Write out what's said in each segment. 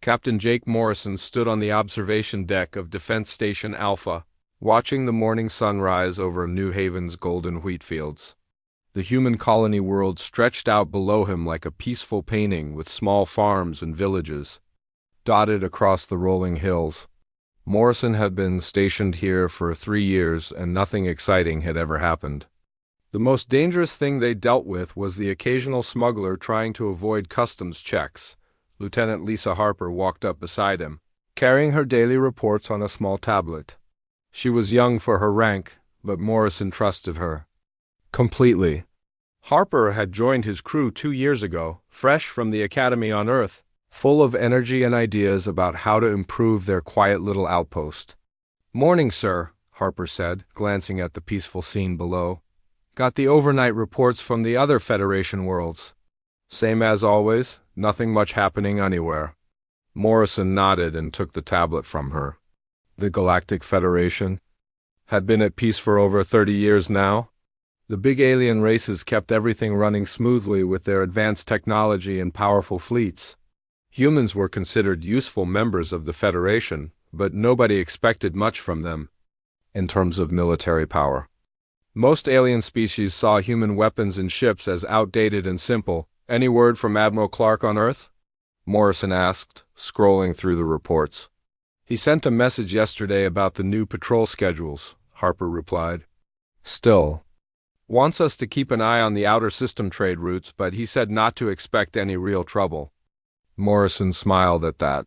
Captain Jake Morrison stood on the observation deck of Defense Station Alpha, watching the morning sun rise over New Haven's golden wheat fields. The human colony world stretched out below him like a peaceful painting with small farms and villages, dotted across the rolling hills. Morrison had been stationed here for 3 years, and nothing exciting had ever happened. The most dangerous thing they dealt with was the occasional smuggler trying to avoid customs checks. Lieutenant Lisa Harper walked up beside him, carrying her daily reports on a small tablet. She was young for her rank, but Morrison trusted her completely. Harper had joined his crew 2 years ago, fresh from the academy on Earth, full of energy and ideas about how to improve their quiet little outpost. "Morning, sir," Harper said, glancing at the peaceful scene below. "Got the overnight reports from the other Federation worlds." "Same as always, nothing much happening anywhere." Morrison nodded and took the tablet from her. The Galactic Federation had been at peace for over 30 years now. The big alien races kept everything running smoothly with their advanced technology and powerful fleets. Humans were considered useful members of the Federation, but nobody expected much from them in terms of military power. Most alien species saw human weapons and ships as outdated and simple. "Any word from Admiral Clark on Earth?" Morrison asked, scrolling through the reports. "He sent a message yesterday about the new patrol schedules," Harper replied. "Still, wants us to keep an eye on the outer system trade routes, but he said not to expect any real trouble." Morrison smiled at that.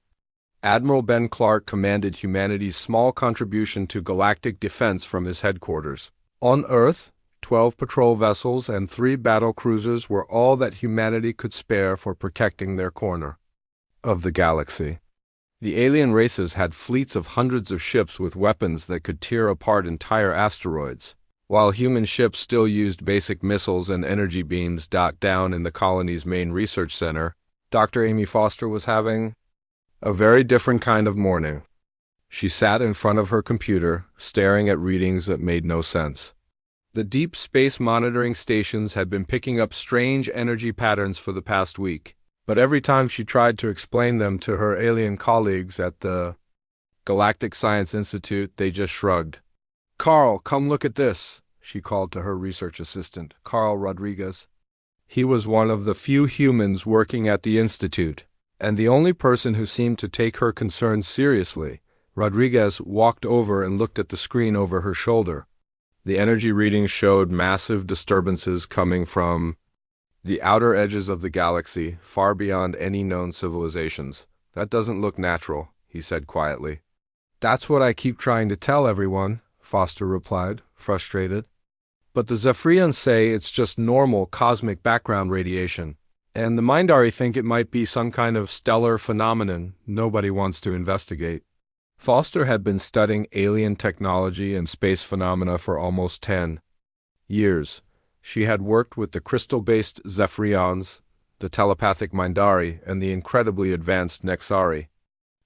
Admiral Ben Clark commanded humanity's small contribution to galactic defense from his headquarters. On Earth, 12 patrol vessels and 3 battle cruisers were all that humanity could spare for protecting their corner of the galaxy. The alien races had fleets of hundreds of ships with weapons that could tear apart entire asteroids, while human ships still used basic missiles and energy beams. Down in the colony's main research center, Dr. Amy Foster was having a very different kind of morning. She sat in front of her computer, staring at readings that made no sense. The deep space monitoring stations had been picking up strange energy patterns for the past week, but every time she tried to explain them to her alien colleagues at the Galactic Science Institute, they just shrugged. "Carl, come look at this," she called to her research assistant, Carl Rodriguez. He was one of the few humans working at the institute, and the only person who seemed to take her concerns seriously. Rodriguez walked over and looked at the screen over her shoulder. The energy readings showed massive disturbances coming from the outer edges of the galaxy, far beyond any known civilizations. "That doesn't look natural," he said quietly. "That's what I keep trying to tell everyone," Foster replied, frustrated. "But the Zephyrians say it's just normal cosmic background radiation, and the Mindari think it might be some kind of stellar phenomenon nobody wants to investigate." Foster had been studying alien technology and space phenomena for almost 10 years. She had worked with the crystal-based Zephyrians, the telepathic Mindari, and the incredibly advanced Nexari.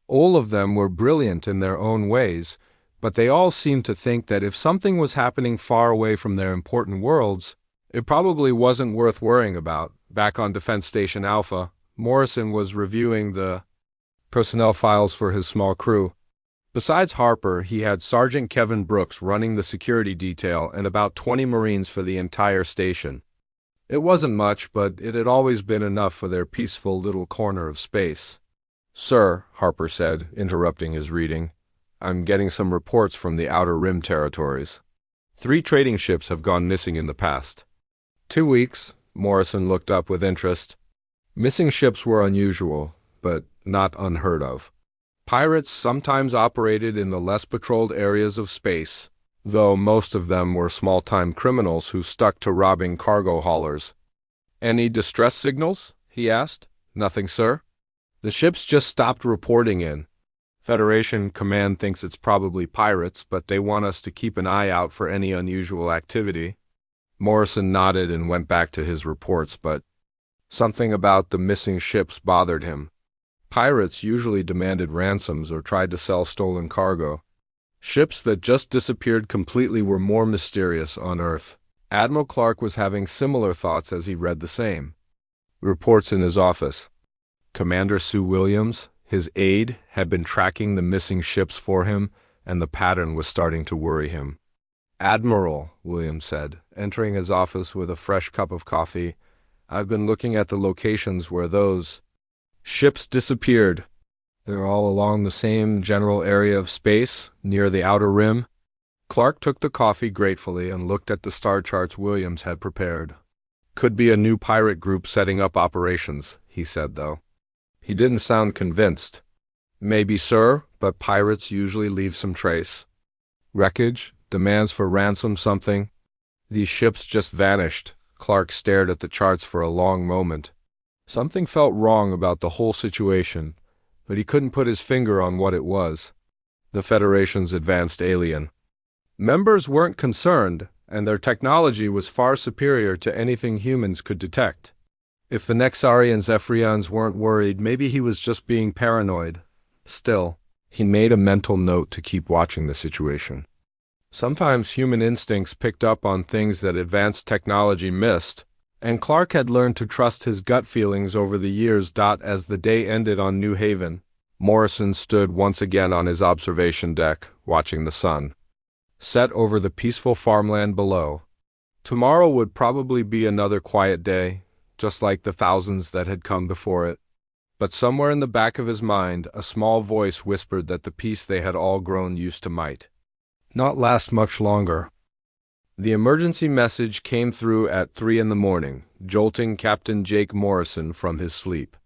All of them were brilliant in their own ways, but they all seemed to think that if something was happening far away from their important worlds, it probably wasn't worth worrying about. Back on Defense Station Alpha, Morrison was reviewing the personnel files for his small crew. Besides Harper, he had Sergeant Kevin Brooks running the security detail and about 20 Marines for the entire station. It wasn't much, but it had always been enough for their peaceful little corner of space. "Sir," Harper said, interrupting his reading, "I'm getting some reports from the Outer Rim territories. 3 trading ships have gone missing in the past 2 weeks." Morrison looked up with interest. Missing ships were unusual, but not unheard of. Pirates sometimes operated in the less patrolled areas of space, though most of them were small-time criminals who stuck to robbing cargo haulers. "Any distress signals?" he asked. "Nothing, sir. The ships just stopped reporting in. Federation Command thinks it's probably pirates, but they want us to keep an eye out for any unusual activity." Morrison nodded and went back to his reports, but something about the missing ships bothered him. Pirates usually demanded ransoms or tried to sell stolen cargo. Ships that just disappeared completely were more mysterious on Earth. Admiral Clark was having similar thoughts as he read the same reports in his office. "Commander Sue Williams," His aide had been tracking the missing ships for him, and the pattern was starting to worry him. "Admiral," William said, entering his office with a fresh cup of coffee, "I've been looking at the locations where those ships disappeared. They're all along the same general area of space, near the outer rim." Clark took the coffee gratefully and looked at the star charts Williams had prepared. "Could be a new pirate group setting up operations," he said, though. He didn't sound convinced. "Maybe, sir, but pirates usually leave some trace. Wreckage, demands for ransom, something." These ships just vanished. Clark stared at the charts for a long moment. Something felt wrong about the whole situation, but he couldn't put his finger on what it was. The Federation's advanced alien. Members weren't concerned, and their technology was far superior to anything humans could detect. If the Nexari and Zephyrians weren't worried, maybe he was just being paranoid. Still, he made a mental note to keep watching the situation. Sometimes human instincts picked up on things that advanced technology missed, and Clark had learned to trust his gut feelings over the years. As the day ended on New Haven, Morrison stood once again on his observation deck, watching the sun set over the peaceful farmland below. Tomorrow would probably be another quiet day, just like the thousands that had come before it. But somewhere in the back of his mind, a small voice whispered that the peace they had all grown used to might not last much longer. The emergency message came through at 3 a.m, jolting Captain Jake Morrison from his sleep.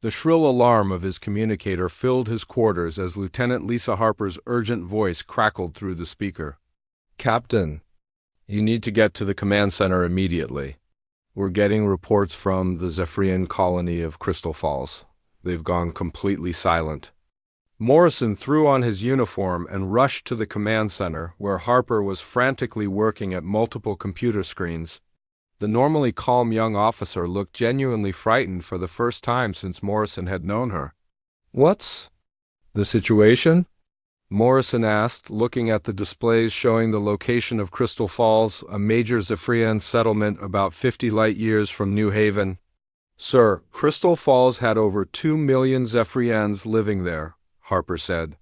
The shrill alarm of his communicator filled his quarters as Lieutenant Lisa Harper's urgent voice crackled through the speaker. "Captain, you need to get to the command center immediately. We're getting reports from the Zephyrian colony of Crystal Falls. They've gone completely silent." Morrison threw on his uniform and rushed to the command center, where Harper was frantically working at multiple computer screens. The normally calm young officer looked genuinely frightened for the first time since Morrison had known her. "What's the situation?" Morrison asked, looking at the displays showing the location of Crystal Falls, a major Zephyrian settlement about 50 light-years from New Haven. "Sir, Crystal Falls had over 2 million Zephyrians living there," Harper said,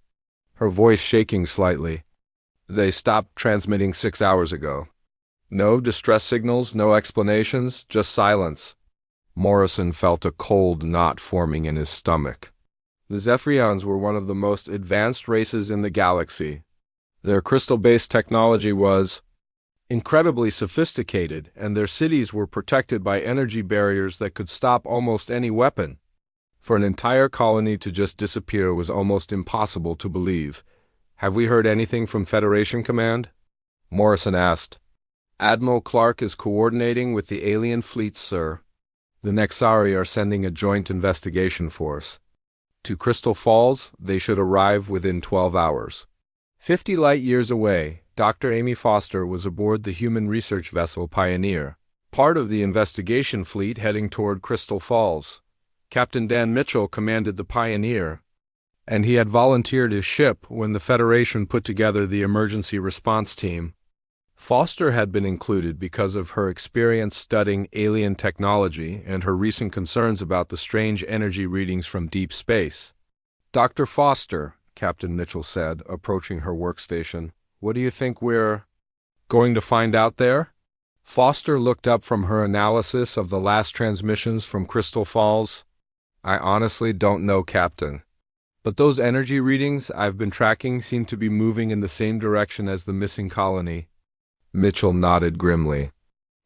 her voice shaking slightly. "They stopped transmitting 6 hours ago. No distress signals, no explanations, just silence." Morrison felt a cold knot forming in his stomach. The Zephyrians were one of the most advanced races in the galaxy. Their crystal-based technology was incredibly sophisticated, and their cities were protected by energy barriers that could stop almost any weapon. For an entire colony to just disappear was almost impossible to believe. "Have we heard anything from Federation Command?" Morrison asked. "Admiral Clark is coordinating with the alien fleets, sir. The Nexari are sending a joint investigation force. To Crystal Falls, they should arrive within 12 hours. 50 light-years away, Dr. Amy Foster was aboard the human research vessel Pioneer, part of the investigation fleet heading toward Crystal Falls. Captain Dan Mitchell commanded the Pioneer, and he had volunteered his ship when the Federation put together the emergency response team. Foster had been included because of her experience studying alien technology and her recent concerns about the strange energy readings from deep space. "Dr. Foster," Captain Mitchell said, approaching her workstation, "what do you think we're going to find out there?" Foster looked up from her analysis of the last transmissions from Crystal Falls. "I honestly don't know, Captain. But those energy readings I've been tracking seem to be moving in the same direction as the missing colony." Mitchell nodded grimly.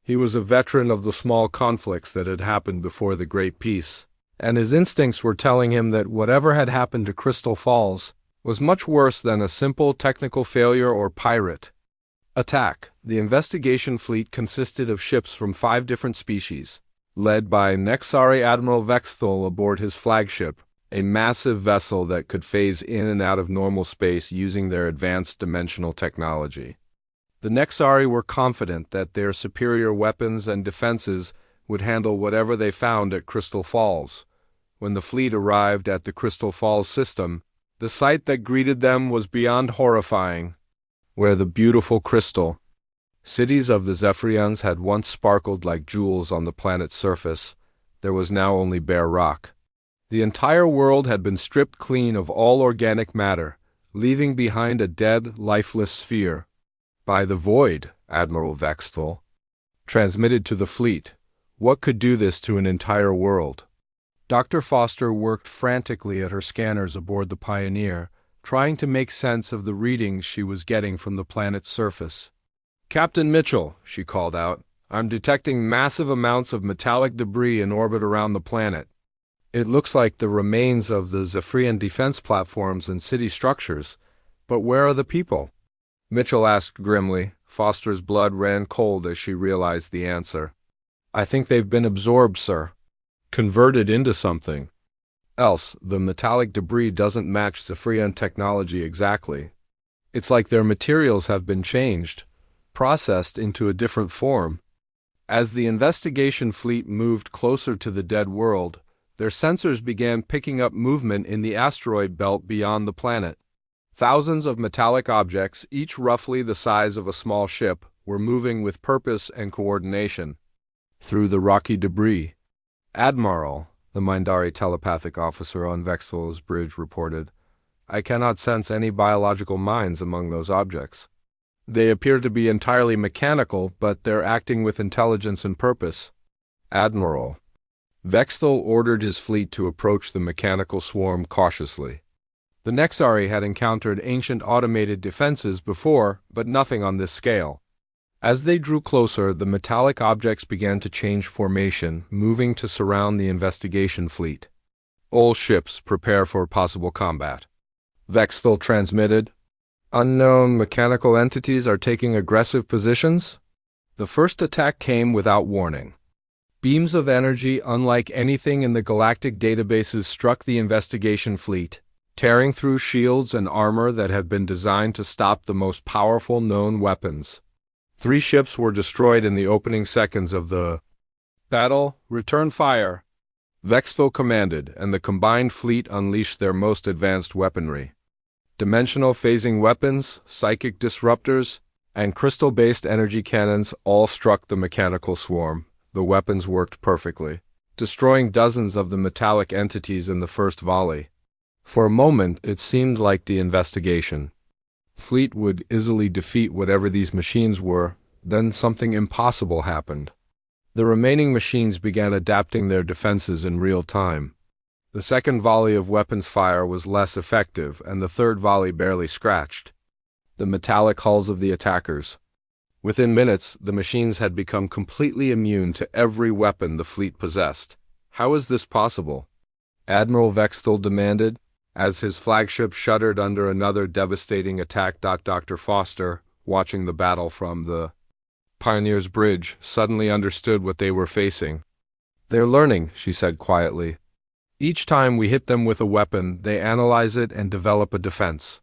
He was a veteran of the small conflicts that had happened before the Great Peace, and his instincts were telling him that whatever had happened to Crystal Falls was much worse than a simple technical failure or pirate attack. The investigation fleet consisted of ships from 5 different species, led by Nexari Admiral Vexthal aboard his flagship, a massive vessel that could phase in and out of normal space using their advanced dimensional technology. The Nexari were confident that their superior weapons and defenses would handle whatever they found at Crystal Falls. When the fleet arrived at the Crystal Falls system, the sight that greeted them was beyond horrifying. Where the beautiful crystal cities of the Zephyrians had once sparkled like jewels on the planet's surface, there was now only bare rock. The entire world had been stripped clean of all organic matter, leaving behind a dead, lifeless sphere. By the void, Admiral Vexthal transmitted to the fleet. What could do this to an entire world? Dr. Foster worked frantically at her scanners aboard the Pioneer, trying to make sense of the readings she was getting from the planet's surface. "Captain Mitchell," she called out, "I'm detecting massive amounts of metallic debris in orbit around the planet. It looks like the remains of the Zephyrian defense platforms and city structures. But where are the people?" Mitchell asked grimly. Foster's blood ran cold as she realized the answer. "I think they've been absorbed, sir. Converted into something else. The metallic debris doesn't match Zephyrian technology exactly. It's like their materials have been changed, processed into a different form." As the investigation fleet moved closer to the dead world, their sensors began picking up movement in the asteroid belt beyond the planet. Thousands of metallic objects, each roughly the size of a small ship, were moving with purpose and coordination through the rocky debris. "Admiral," the Mindari telepathic officer on Vexthal's bridge reported, "I cannot sense any biological minds among those objects. They appear to be entirely mechanical, but they're acting with intelligence and purpose." "Admiral." Vexthal ordered his fleet to approach the mechanical swarm cautiously. The Nexari had encountered ancient automated defenses before, but nothing on this scale. As they drew closer, the metallic objects began to change formation, moving to surround the investigation fleet. "All ships prepare for possible combat," Vexthal transmitted. "Unknown mechanical entities are taking aggressive positions." The first attack came without warning. Beams of energy unlike anything in the galactic databases struck the investigation fleet, tearing through shields and armor that had been designed to stop the most powerful known weapons. 3 ships were destroyed in the opening seconds of the battle. "Return fire," Vexthal commanded, and the combined fleet unleashed their most advanced weaponry. Dimensional phasing weapons, psychic disruptors, and crystal-based energy cannons all struck the mechanical swarm. The weapons worked perfectly, destroying dozens of the metallic entities in the first volley. For a moment, it seemed like the investigation fleet would easily defeat whatever these machines were. Then something impossible happened. The remaining machines began adapting their defenses in real time. The second volley of weapons fire was less effective, and the third volley barely scratched the metallic hulls of the attackers. Within minutes, the machines had become completely immune to every weapon the fleet possessed. "How is this possible?" Admiral Vexthal demanded, as his flagship shuddered under another devastating attack. Dr. Foster, watching the battle from the Pioneer's bridge, suddenly understood what they were facing. "They're learning," she said quietly. "Each time we hit them with a weapon, they analyze it and develop a defense.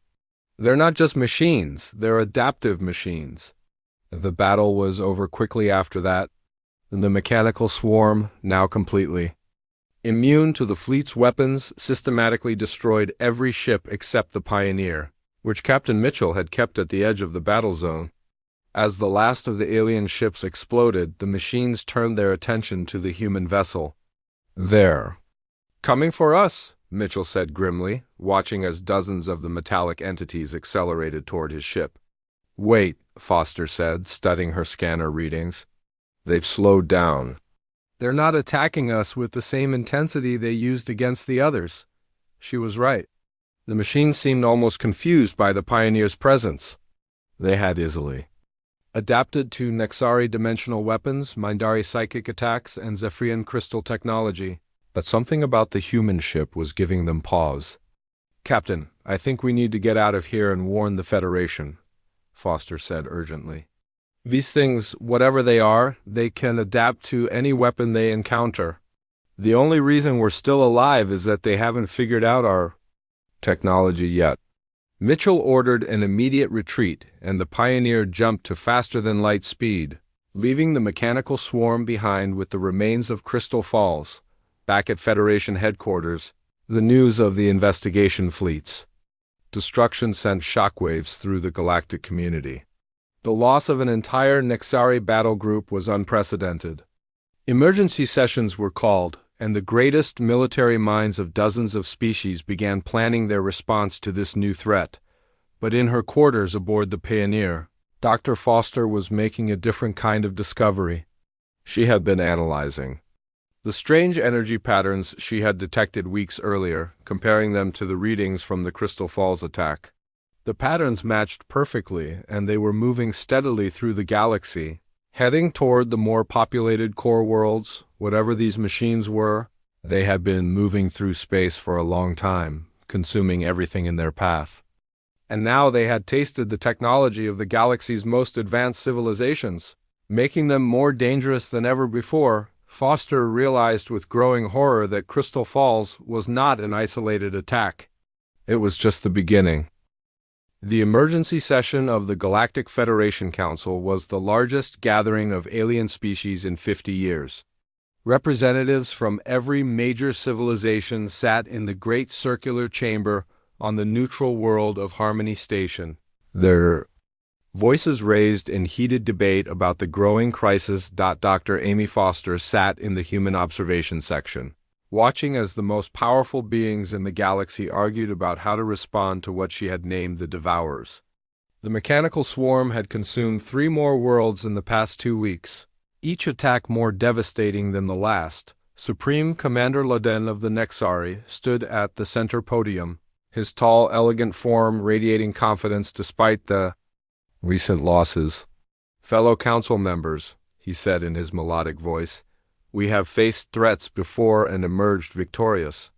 They're not just machines, they're adaptive machines." The battle was over quickly after that. The mechanical swarm, now completely immune to the fleet's weapons, systematically destroyed every ship except the Pioneer, which Captain Mitchell had kept at the edge of the battle zone. As the last of the alien ships exploded, the machines turned their attention to the human vessel. "They're coming for us," Mitchell said grimly, watching as dozens of the metallic entities accelerated toward his ship. "Wait," Foster said, studying her scanner readings. "They've slowed down. They're not attacking us with the same intensity they used against the others." She was right. The machines seemed almost confused by the Pioneer's presence. They had easily adapted to Nexari dimensional weapons, Mindari psychic attacks, and Zephyrian crystal technology, but something about the human ship was giving them pause. "Captain, I think we need to get out of here and warn the Federation," Foster said urgently. "These things, whatever they are, they can adapt to any weapon they encounter. The only reason we're still alive is that they haven't figured out our technology yet." Mitchell ordered an immediate retreat, and the Pioneer jumped to faster-than-light speed, leaving the mechanical swarm behind with the remains of Crystal Falls. Back at Federation headquarters, the news of the investigation fleets destruction sent shockwaves through the galactic community. The loss of an entire Nexari battle group was unprecedented. Emergency sessions were called, and the greatest military minds of dozens of species began planning their response to this new threat. But in her quarters aboard the Pioneer, Dr. Foster was making a different kind of discovery. She had been analyzing the strange energy patterns she had detected weeks earlier, comparing them to the readings from the Crystal Falls attack. The patterns matched perfectly, and they were moving steadily through the galaxy, heading toward the more populated core worlds, whatever these machines were. They had been moving through space for a long time, consuming everything in their path. And now they had tasted the technology of the galaxy's most advanced civilizations, making them more dangerous than ever before. Foster realized with growing horror that Crystal Falls was not an isolated attack. It was just the beginning. The emergency session of the Galactic Federation Council was the largest gathering of alien species in 50 years. Representatives from every major civilization sat in the great circular chamber on the neutral world of Harmony Station, their voices raised in heated debate about the growing crisis. Dr. Amy Foster sat in the human observation section, watching as the most powerful beings in the galaxy argued about how to respond to what she had named the Devourers. The mechanical swarm had consumed 3 more worlds in the past 2 weeks, each attack more devastating than the last. Supreme Commander Loden of the Nexari stood at the center podium, his tall, elegant form radiating confidence despite the recent losses. "Fellow council members," he said in his melodic voice, "we have faced threats before and emerged victorious.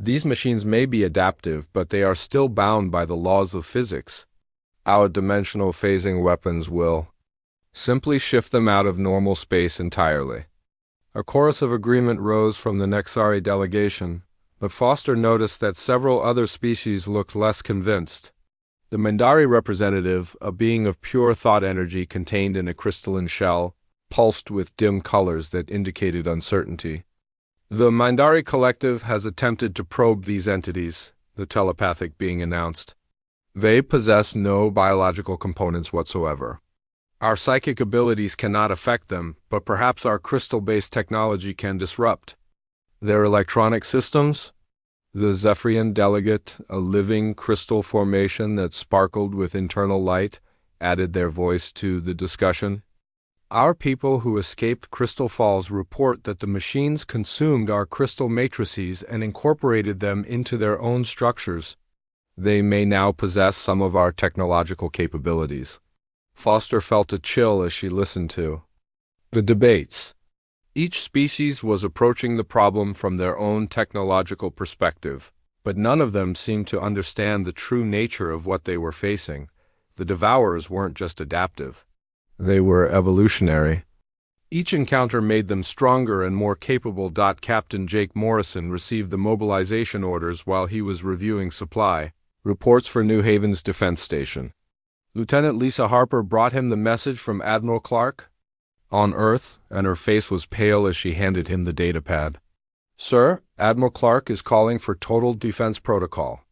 These machines may be adaptive, but they are still bound by the laws of physics. Our dimensional phasing weapons will simply shift them out of normal space entirely." A chorus of agreement rose from the Nexari delegation, but Foster noticed that several other species looked less convinced. The Mindari representative, a being of pure thought energy contained in a crystalline shell, pulsed with dim colors that indicated uncertainty. "The Mindari Collective has attempted to probe these entities," the telepathic being announced. "They possess no biological components whatsoever. Our psychic abilities cannot affect them, but perhaps our crystal-based technology can disrupt their electronic systems." The Zephyrian delegate, a living crystal formation that sparkled with internal light, added their voice to the discussion. "Our people who escaped Crystal Falls report that the machines consumed our crystal matrices and incorporated them into their own structures. They may now possess some of our technological capabilities." Foster felt a chill as she listened to the debates. Each species was approaching the problem from their own technological perspective, but none of them seemed to understand the true nature of what they were facing. The Devourers weren't just adaptive. They were evolutionary. Each encounter made them stronger and more capable. Captain Jake Morrison received the mobilization orders while he was reviewing supply reports for New Haven's defense station. Lieutenant Lisa Harper brought him the message from Admiral Clark on Earth, and her face was pale as she handed him the datapad. "Sir, Admiral Clark is calling for total defense protocol.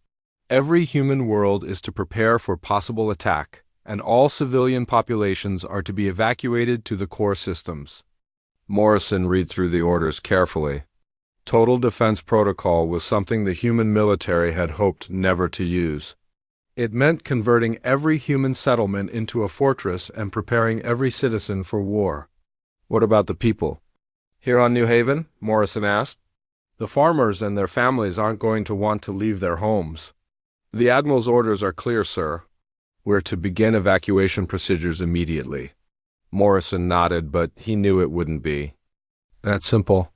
Every human world is to prepare for possible attack, and all civilian populations are to be evacuated to the core systems." Morrison read through the orders carefully. Total defense protocol was something the human military had hoped never to use. It meant converting every human settlement into a fortress and preparing every citizen for war. "What about the people here on New Haven?" Morrison asked. "The farmers and their families aren't going to want to leave their homes." "The Admiral's orders are clear, sir. We're to begin evacuation procedures immediately." Morrison nodded, but he knew it wouldn't be that simple.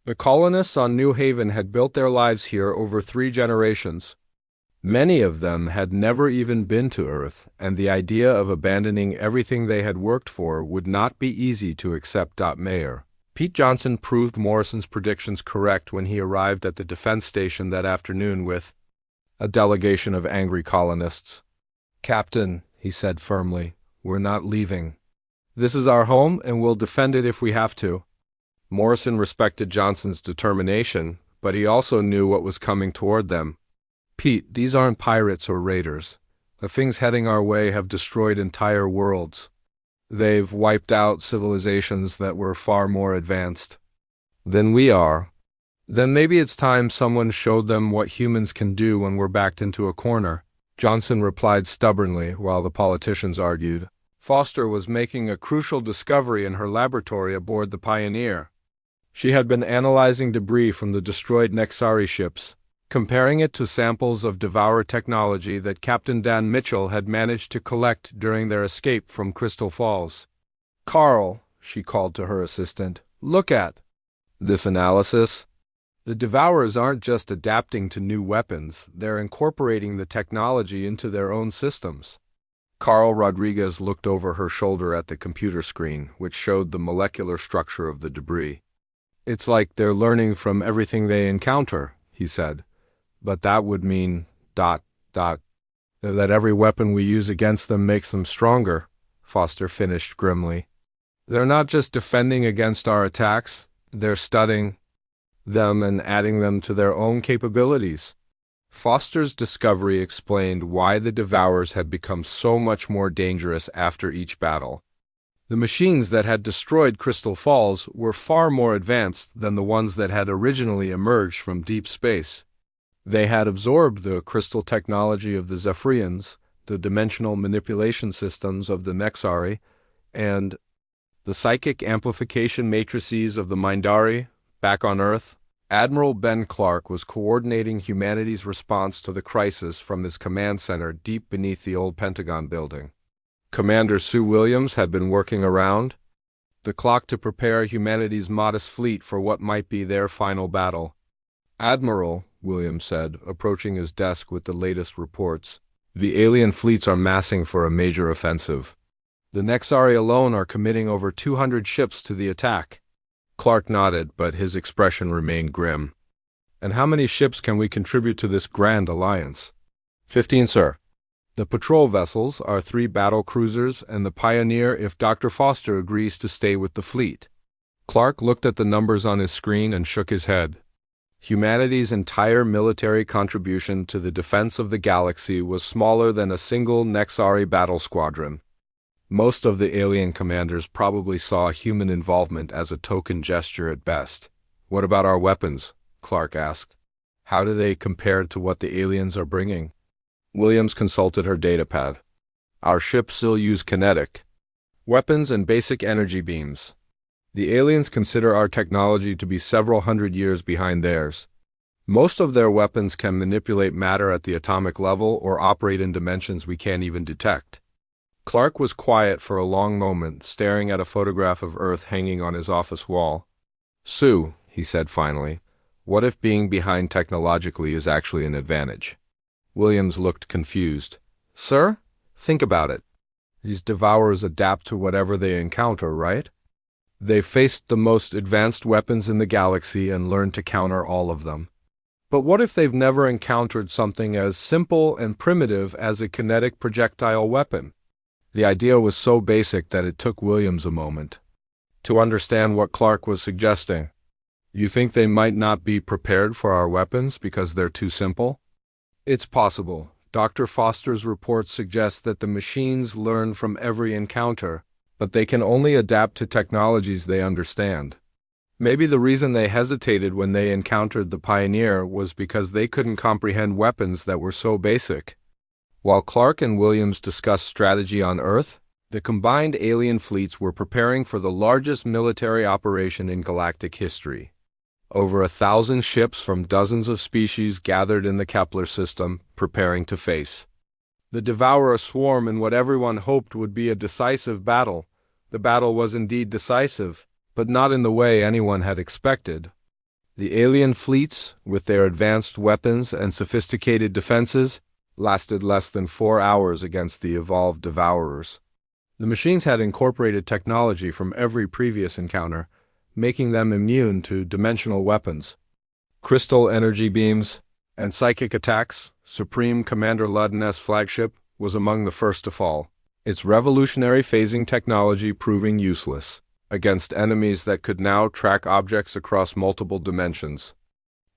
The colonists on New Haven had built their lives here over 3 generations. Many of them had never even been to Earth, and the idea of abandoning everything they had worked for would not be easy to accept. Mayor Pete Johnson proved Morrison's predictions correct when he arrived at the defense station that afternoon with a delegation of angry colonists. "Captain," he said firmly, "we're not leaving. This is our home, and we'll defend it if we have to." Morrison respected Johnson's determination, but he also knew what was coming toward them. "Pete, these aren't pirates or raiders. The things heading our way have destroyed entire worlds. They've wiped out civilizations that were far more advanced than we are. Then maybe it's time someone showed them what humans can do when we're backed into a corner, Johnson replied stubbornly while the politicians argued. Foster was making a crucial discovery in her laboratory aboard the Pioneer. She had been analyzing debris from the destroyed Nexari ships, comparing it to samples of Devourer technology that Captain Dan Mitchell had managed to collect during their escape from Crystal Falls. "Carl," she called to her assistant, "look at this analysis. The Devourers aren't just adapting to new weapons, they're incorporating the technology into their own systems." Carl Rodriguez looked over her shoulder at the computer screen, which showed the molecular structure of the debris. "It's like they're learning from everything they encounter," he said. "But that would mean ... that every weapon we use against them makes them stronger," Foster finished grimly. "They're not just defending against our attacks, they're studying them and adding them to their own capabilities." Foster's discovery explained why the Devourers had become so much more dangerous after each battle. The machines that had destroyed Crystal Falls were far more advanced than the ones that had originally emerged from deep space. They had absorbed the crystal technology of the Zephyrians, the dimensional manipulation systems of the Nexari, and the psychic amplification matrices of the Mindari. Back on Earth, Admiral Ben Clark was coordinating humanity's response to the crisis from his command center deep beneath the old Pentagon building. Commander Sue Williams had been working around the clock to prepare humanity's modest fleet for what might be their final battle. "Admiral," Williams said, approaching his desk with the latest reports, "the alien fleets are massing for a major offensive. The Nexari alone are committing over 200 ships to the attack." Clark nodded, but his expression remained grim. "And how many ships can we contribute to this grand alliance?" 15, sir. The patrol vessels are 3 battle cruisers and the Pioneer if Dr. Foster agrees to stay with the fleet." Clark looked at the numbers on his screen and shook his head. Humanity's entire military contribution to the defense of the galaxy was smaller than a single Nexari battle squadron. Most of the alien commanders probably saw human involvement as a token gesture at best. "What about our weapons?" Clark asked. "How do they compare to what the aliens are bringing?" Williams consulted her datapad. "Our ships still use kinetic weapons and basic energy beams. The aliens consider our technology to be several hundred years behind theirs. Most of their weapons can manipulate matter at the atomic level or operate in dimensions we can't even detect." Clark was quiet for a long moment, staring at a photograph of Earth hanging on his office wall. "Sue," he said finally, "what if being behind technologically is actually an advantage?" Williams looked confused. "Sir? Think about it. These Devourers adapt to whatever they encounter, right? They've faced the most advanced weapons in the galaxy and learned to counter all of them. But what if they've never encountered something as simple and primitive as a kinetic projectile weapon?" The idea was so basic that it took Williams a moment to understand what Clark was suggesting. "You think they might not be prepared for our weapons because they're too simple?" "It's possible. Dr. Foster's report suggests that the machines learn from every encounter, but they can only adapt to technologies they understand. Maybe the reason they hesitated when they encountered the Pioneer was because they couldn't comprehend weapons that were so basic." While Clark and Williams discussed strategy on Earth, the combined alien fleets were preparing for the largest military operation in galactic history. Over 1,000 ships from dozens of species gathered in the Kepler system, preparing to face the Devourer swarm in what everyone hoped would be a decisive battle. The battle was indeed decisive, but not in the way anyone had expected. The alien fleets, with their advanced weapons and sophisticated defenses, lasted less than 4 hours against the evolved Devourers. The machines had incorporated technology from every previous encounter, making them immune to dimensional weapons, crystal energy beams, and psychic attacks. Supreme Commander Ludden's flagship was among the first to fall, its revolutionary phasing technology proving useless against enemies that could now track objects across multiple dimensions.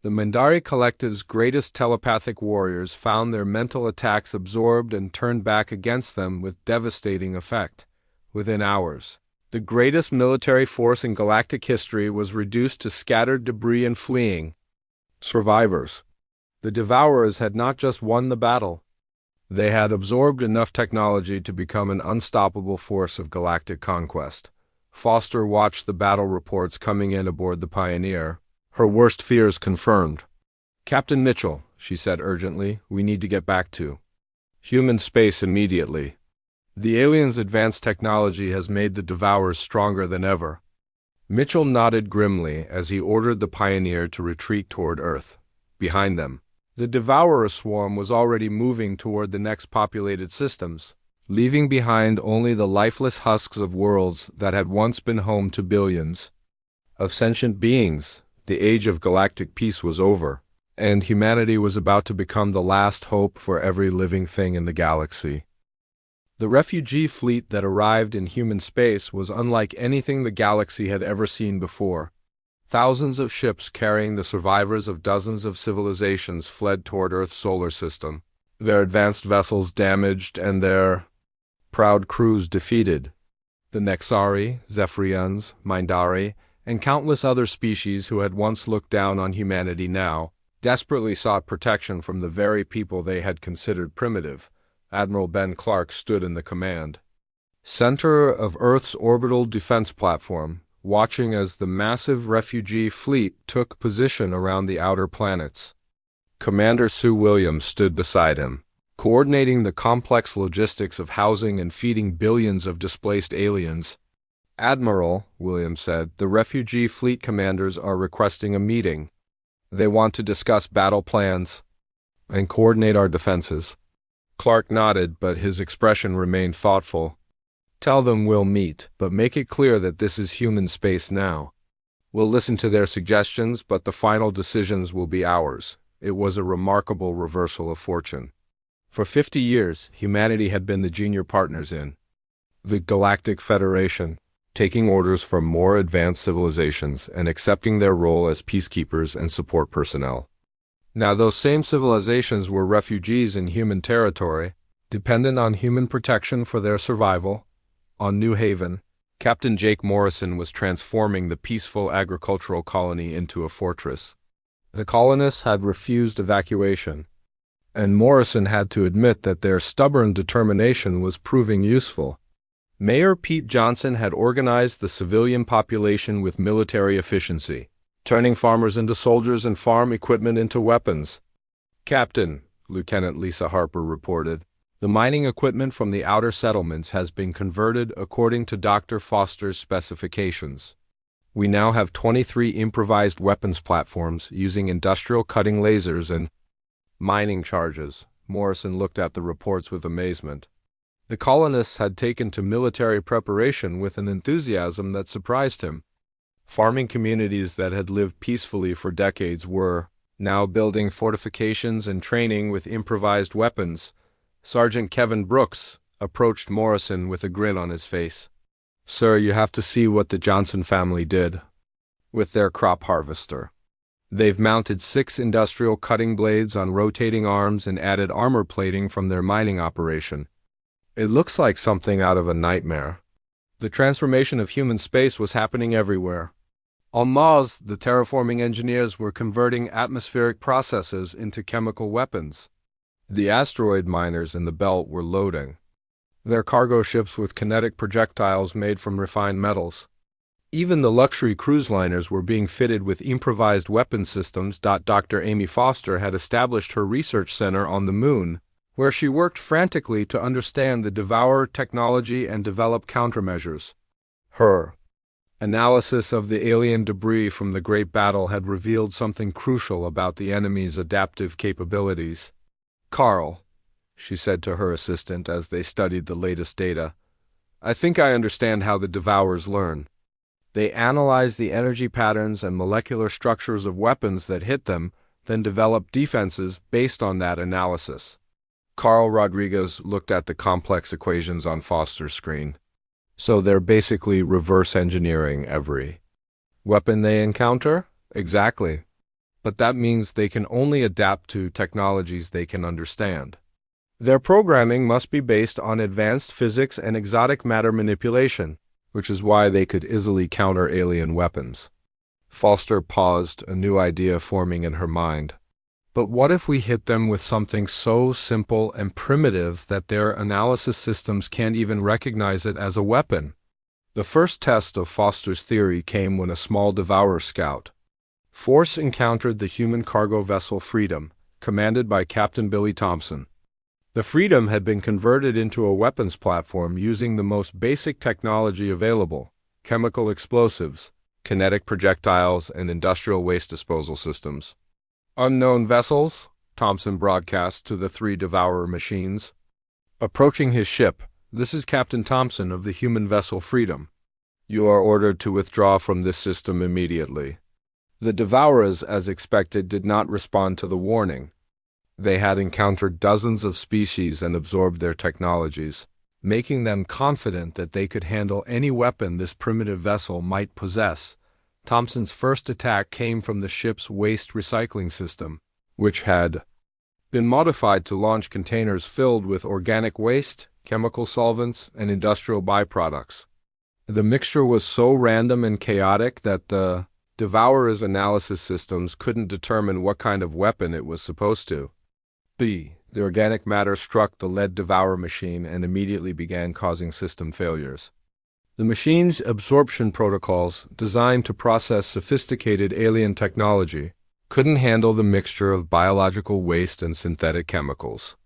The Mindari Collective's greatest telepathic warriors found their mental attacks absorbed and turned back against them with devastating effect. Within hours, The greatest military force in galactic history was reduced to scattered debris and fleeing survivors. The Devourers had not just won the battle. They had absorbed enough technology to become an unstoppable force of galactic conquest. Foster watched the battle reports coming in aboard the Pioneer, her worst fears confirmed. "Captain Mitchell," she said urgently, "we need to get back to human space immediately. The aliens' advanced technology has made the Devourers stronger than ever." Mitchell nodded grimly as he ordered the Pioneer to retreat toward Earth. Behind them, the Devourer swarm was already moving toward the next populated systems, leaving behind only the lifeless husks of worlds that had once been home to billions of sentient beings. The age of galactic peace was over, and humanity was about to become the last hope for every living thing in the galaxy. The refugee fleet that arrived in human space was unlike anything the galaxy had ever seen before. Thousands of ships carrying the survivors of dozens of civilizations fled toward Earth's solar system, their advanced vessels damaged and their proud crews defeated. The Nexari, Zephyrians, Mindari, and countless other species who had once looked down on humanity now desperately sought protection from the very people they had considered primitive. Admiral Ben Clark stood in the command center of Earth's orbital defense platform, watching as the massive refugee fleet took position around the outer planets. Commander Sue Williams stood beside him, coordinating the complex logistics of housing and feeding billions of displaced aliens. "Admiral," Williams said, "the refugee fleet commanders are requesting a meeting. They want to discuss battle plans and coordinate our defenses." Clark nodded, but his expression remained thoughtful. "Tell them we'll meet, but make it clear that this is human space now. We'll listen to their suggestions, but the final decisions will be ours." It was a remarkable reversal of fortune. For 50 years, humanity had been the junior partners in the Galactic Federation, taking orders from more advanced civilizations and accepting their role as peacekeepers and support personnel. Now those same civilizations were refugees in human territory, dependent on human protection for their survival. On New Haven, Captain Jake Morrison was transforming the peaceful agricultural colony into a fortress. The colonists had refused evacuation, and Morrison had to admit that their stubborn determination was proving useful. Mayor Pete Johnson had organized the civilian population with military efficiency, turning farmers into soldiers and farm equipment into weapons. "Captain," Lieutenant Lisa Harper reported, "the mining equipment from the outer settlements has been converted according to Dr. Foster's specifications. We now have 23 improvised weapons platforms using industrial cutting lasers and mining charges." Morrison looked at the reports with amazement. The colonists had taken to military preparation with an enthusiasm that surprised him. Farming communities that had lived peacefully for decades were now building fortifications and training with improvised weapons. Sergeant Kevin Brooks approached Morrison with a grin on his face. "Sir, you have to see what the Johnson family did with their crop harvester. They've mounted 6 industrial cutting blades on rotating arms and added armor plating from their mining operation. It looks like something out of a nightmare." The transformation of human space was happening everywhere. On Mars, the terraforming engineers were converting atmospheric processes into chemical weapons. The asteroid miners in the belt were loading their cargo ships with kinetic projectiles made from refined metals. Even the luxury cruise liners were being fitted with improvised weapon systems. Dr. Amy Foster had established her research center on the Moon, where she worked frantically to understand the Devourer technology and develop countermeasures. Her analysis of the alien debris from the Great Battle had revealed something crucial about the enemy's adaptive capabilities. "Carl," she said to her assistant as they studied the latest data, "I think I understand how the Devourers learn. They analyze the energy patterns and molecular structures of weapons that hit them, then develop defenses based on that analysis." Carl Rodriguez looked at the complex equations on Foster's screen. "So they're basically reverse engineering every weapon they encounter?" "Exactly. But that means they can only adapt to technologies they can understand. Their programming must be based on advanced physics and exotic matter manipulation. which is why they could easily counter alien weapons. Foster paused, a new idea forming in her mind. But what if we hit them with something so simple and primitive that their analysis systems can't even recognize it as a weapon? The first test of Foster's theory came when a small Devourer scout force encountered the human cargo vessel Freedom, commanded by Captain Billy Thompson. The Freedom had been converted into a weapons platform using the most basic technology available: chemical explosives, kinetic projectiles, and industrial waste disposal systems. "Unknown vessels," Thompson broadcast to the three Devourer machines. Approaching his ship, "This is Captain Thompson of the human vessel Freedom. You are ordered to withdraw from this system immediately." The Devourers, as expected, did not respond to the warning. They had encountered dozens of species and absorbed their technologies, making them confident that they could handle any weapon this primitive vessel might possess. Thompson's first attack came from the ship's waste recycling system, which had been modified to launch containers filled with organic waste, chemical solvents, and industrial byproducts. The mixture was so random and chaotic that the Devourer's analysis systems couldn't determine what kind of weapon it was supposed to be. The organic matter struck the lead Devourer machine and immediately began causing system failures. The machine's absorption protocols, designed to process sophisticated alien technology, couldn't handle the mixture of biological waste and synthetic chemicals.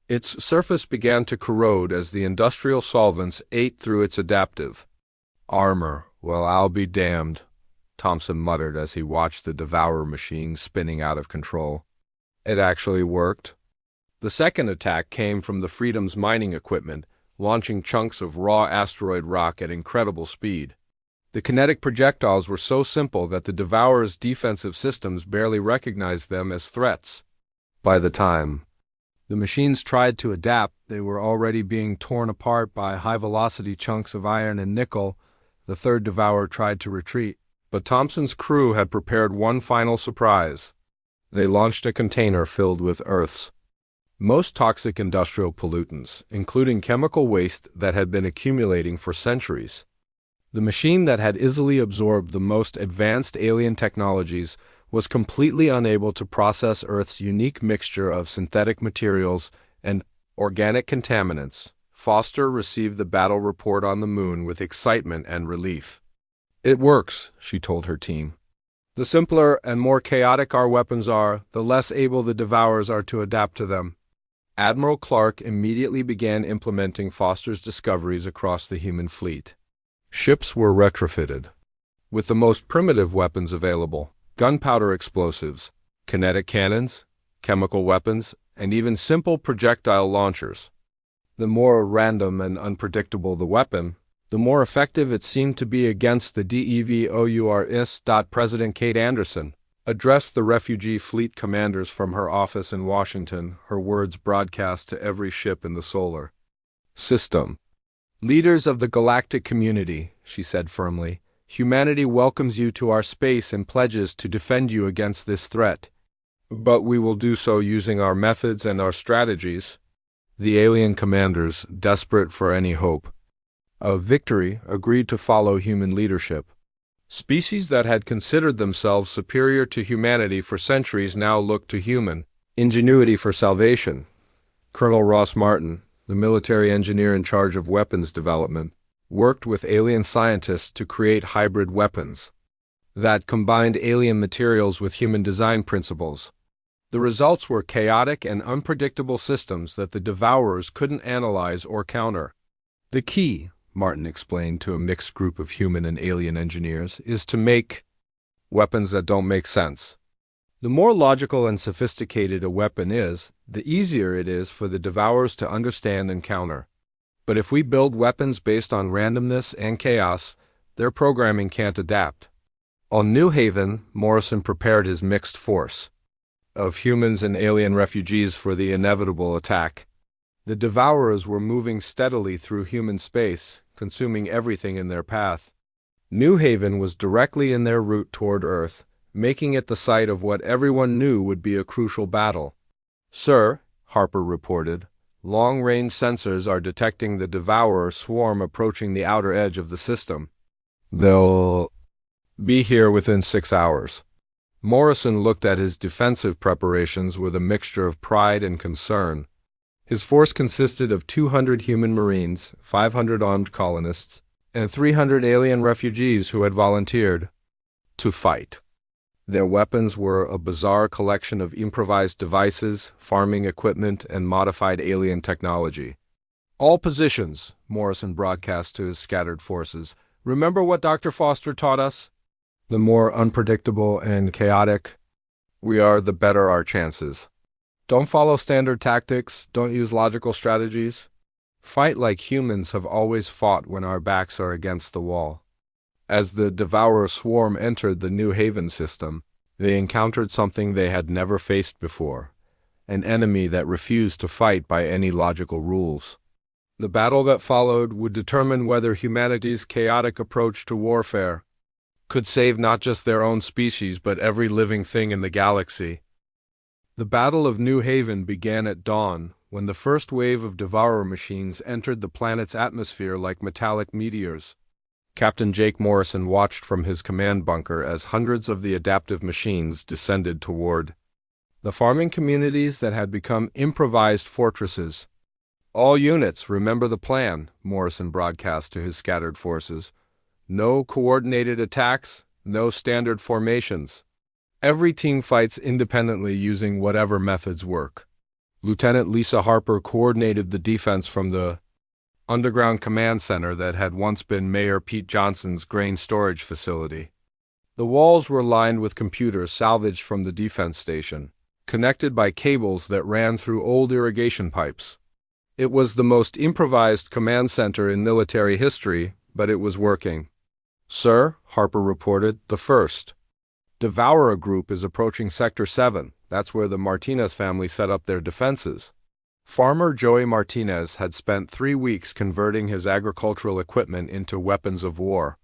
Its surface began to corrode as the industrial solvents ate through its adaptive armor. "Well, I'll be damned," Thompson muttered as he watched the Devourer machine spinning out of control. It actually worked. The second attack came from the Freedom's mining equipment, launching chunks of raw asteroid rock at incredible speed. The kinetic projectiles were so simple that the Devourer's defensive systems barely recognized them as threats. By the time the machines tried to adapt, they were already being torn apart by high-velocity chunks of iron and nickel. The third Devourer tried to retreat, but Thompson's crew had prepared one final surprise. They launched a container filled with Earth's most toxic industrial pollutants, including chemical waste that had been accumulating for centuries. The machine that had easily absorbed the most advanced alien technologies was completely unable to process Earth's unique mixture of synthetic materials and organic contaminants. Foster received the battle report on the moon with excitement and relief. "It works," she told her team. "The simpler and more chaotic our weapons are, the less able the Devourers are to adapt to them." Admiral Clark immediately began implementing Foster's discoveries across the human fleet. Ships were retrofitted with the most primitive weapons available: gunpowder explosives, kinetic cannons, chemical weapons, and even simple projectile launchers. The more random and unpredictable the weapon, the more effective it seemed to be against the DEVOURs. President Kate Anderson addressed the refugee fleet commanders from her office in Washington, her words broadcast to every ship in the solar system. "Leaders of the galactic community," she said firmly, "humanity welcomes you to our space and pledges to defend you against this threat. But we will do so using our methods and our strategies." The alien commanders, desperate for any hope of victory, agreed to follow human leadership. Species that had considered themselves superior to humanity for centuries now looked to human ingenuity for salvation. Colonel Ross Martin, the military engineer in charge of weapons development, worked with alien scientists to create hybrid weapons that combined alien materials with human design principles. The results were chaotic and unpredictable systems that the Devourers couldn't analyze or counter. "The key," Martin explained to a mixed group of human and alien engineers, "is to make weapons that don't make sense. The more logical and sophisticated a weapon is, the easier it is for the Devourers to understand and counter. But if we build weapons based on randomness and chaos, their programming can't adapt." On New Haven, Morrison prepared his mixed force of humans and alien refugees for the inevitable attack. The Devourers were moving steadily through human space, consuming everything in their path. New Haven was directly in their route toward Earth, making it the site of what everyone knew would be a crucial battle. "Sir," Harper reported, Long-range sensors are detecting the Devourer swarm approaching the outer edge of the system. They'll be here within 6 hours. Morrison looked at his defensive preparations with a mixture of pride and concern. His force consisted of 200 human marines, 500 armed colonists, and 300 alien refugees who had volunteered to fight. Their weapons were a bizarre collection of improvised devices, farming equipment, and modified alien technology. "All positions," Morrison broadcast to his scattered forces. "Remember what Dr. Foster taught us? The more unpredictable and chaotic we are, the better our chances. Don't follow standard tactics, don't use logical strategies. Fight like humans have always fought when our backs are against the wall." As the Devourer swarm entered the New Haven system, they encountered something they had never faced before, an enemy that refused to fight by any logical rules. The battle that followed would determine whether humanity's chaotic approach to warfare could save not just their own species but every living thing in the galaxy. The Battle of New Haven began at dawn, when the first wave of Devourer machines entered the planet's atmosphere like metallic meteors. Captain Jake Morrison watched from his command bunker as hundreds of the adaptive machines descended toward the farming communities that had become improvised fortresses. "All units, remember the plan," Morrison broadcast to his scattered forces. "No coordinated attacks, no standard formations. Every team fights independently using whatever methods work." Lieutenant Lisa Harper coordinated the defense from the underground command center that had once been Mayor Pete Johnson's grain storage facility. The walls were lined with computers salvaged from the defense station, connected by cables that ran through old irrigation pipes. It was the most improvised command center in military history, but it was working. "Sir," Harper reported, "the first Devourer group is approaching Sector 7. That's where the Martinez family set up their defenses." Farmer Joey Martinez had spent 3 weeks converting his agricultural equipment into weapons of war.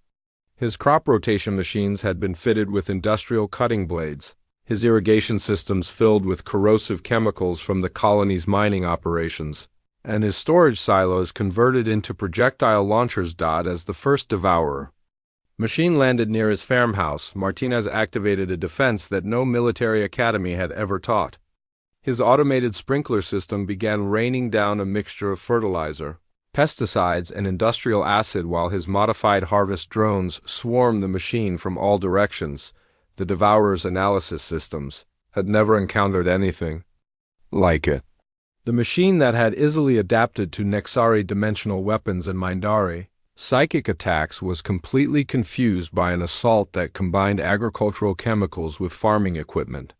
His crop rotation machines had been fitted with industrial cutting blades, his irrigation systems filled with corrosive chemicals from the colony's mining operations, and his storage silos converted into projectile launchers. As the first Devourer machine landed near his farmhouse, Martinez activated a defense that no military academy had ever taught. His automated sprinkler system began raining down a mixture of fertilizer, pesticides, and industrial acid while his modified harvest drones swarmed the machine from all directions. The Devourer's analysis systems had never encountered anything like it. The machine that had easily adapted to Nexari dimensional weapons and Mindari psychic attacks was completely confused by an assault that combined agricultural chemicals with farming equipment.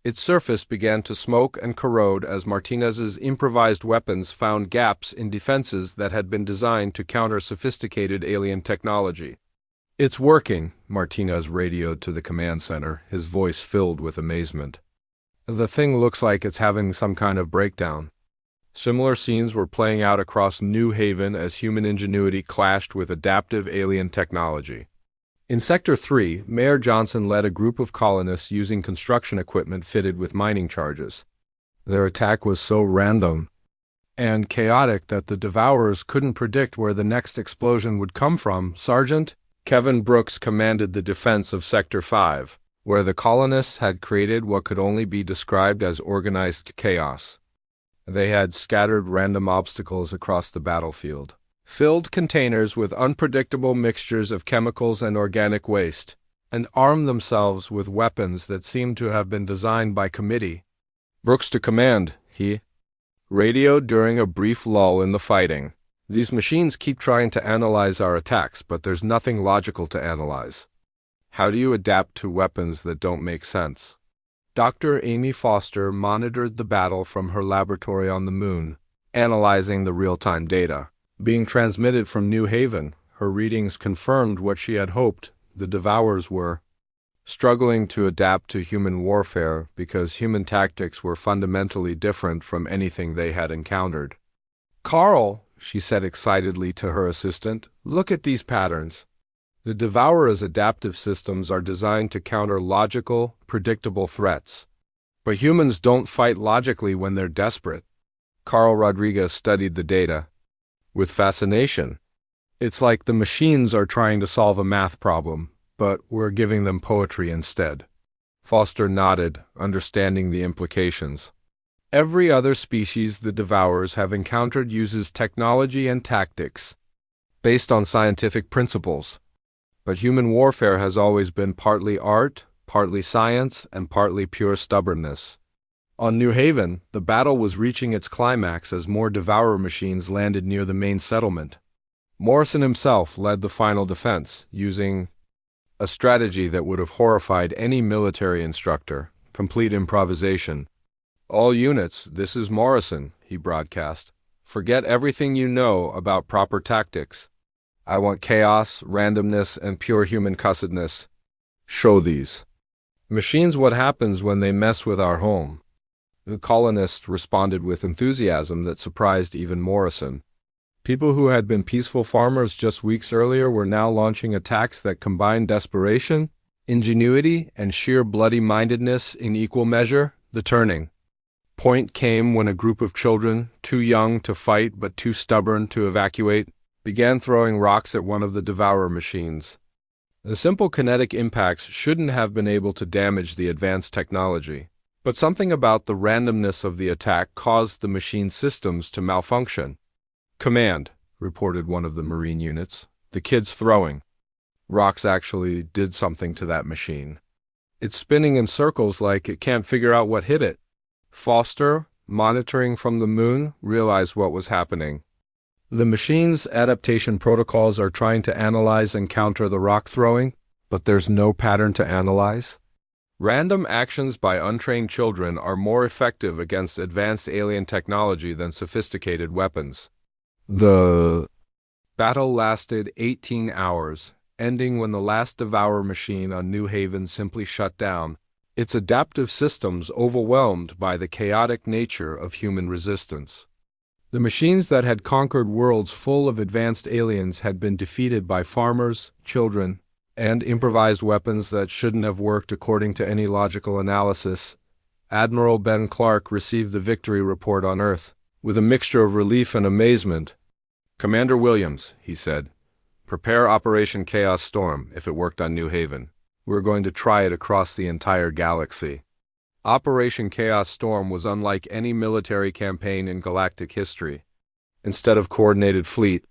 Its surface began to smoke and corrode as Martinez's improvised weapons found gaps in defenses that had been designed to counter sophisticated alien technology. "It's working," Martinez radioed to the command center, his voice filled with amazement. "The thing looks like it's having some kind of breakdown." Similar scenes were playing out across New Haven as human ingenuity clashed with adaptive alien technology. In Sector 3, Mayor Johnson led a group of colonists using construction equipment fitted with mining charges. Their attack was so random and chaotic that the Devourers couldn't predict where the next explosion would come from. Sergeant Kevin Brooks commanded the defense of Sector 5, where the colonists had created what could only be described as organized chaos. They had scattered random obstacles across the battlefield, filled containers with unpredictable mixtures of chemicals and organic waste, and armed themselves with weapons that seemed to have been designed by committee. "Brooks to command," he radioed during a brief lull in the fighting. "These machines keep trying to analyze our attacks, but there's nothing logical to analyze. How do you adapt to weapons that don't make sense?" Dr. Amy Foster monitored the battle from her laboratory on the moon, analyzing the real-time data being transmitted from New Haven. Her readings confirmed what she had hoped. The Devourers were struggling to adapt to human warfare because human tactics were fundamentally different from anything they had encountered. "Carl," she said excitedly to her assistant, "look at these patterns. The Devourer's adaptive systems are designed to counter logical, predictable threats. But humans don't fight logically when they're desperate." Carl Rodriguez studied the data with fascination. It's like the machines are trying to solve a math problem, but we're giving them poetry instead. Foster nodded, understanding the implications. Every other species the Devourers have encountered uses technology and tactics based on scientific principles. But human warfare has always been partly art, partly science, and partly pure stubbornness. On New Haven, the battle was reaching its climax as more Devourer machines landed near the main settlement. Morrison himself led the final defense, using a strategy that would have horrified any military instructor: complete improvisation. "All units, this is Morrison," he broadcast. "Forget everything you know about proper tactics. I want chaos, randomness, and pure human cussedness. Show these machines what happens when they mess with our home." The colonists responded with enthusiasm that surprised even Morrison. People who had been peaceful farmers just weeks earlier were now launching attacks that combined desperation, ingenuity, and sheer bloody-mindedness in equal measure. The turning point came when a group of children, too young to fight but too stubborn to evacuate, began throwing rocks at one of the Devourer machines. The simple kinetic impacts shouldn't have been able to damage the advanced technology, but something about the randomness of the attack caused the machine's systems to malfunction. "Command," reported one of the Marine units. "The kid's throwing rocks actually did something to that machine. It's spinning in circles like it can't figure out what hit it." Foster, monitoring from the moon, realized what was happening. The machine's adaptation protocols are trying to analyze and counter the rock throwing, but there's no pattern to analyze. Random actions by untrained children are more effective against advanced alien technology than sophisticated weapons. The battle lasted 18 hours, ending when the last Devourer machine on New Haven simply shut down, its adaptive systems overwhelmed by the chaotic nature of human resistance. The machines that had conquered worlds full of advanced aliens had been defeated by farmers, children, and improvised weapons that shouldn't have worked according to any logical analysis. Admiral Ben Clark received the victory report on Earth with a mixture of relief and amazement. "Commander Williams," he said, "prepare Operation Chaos Storm if it worked on New Haven. We're going to try it across the entire galaxy." Operation Chaos Storm was unlike any military campaign in galactic history. Instead of coordinated fleet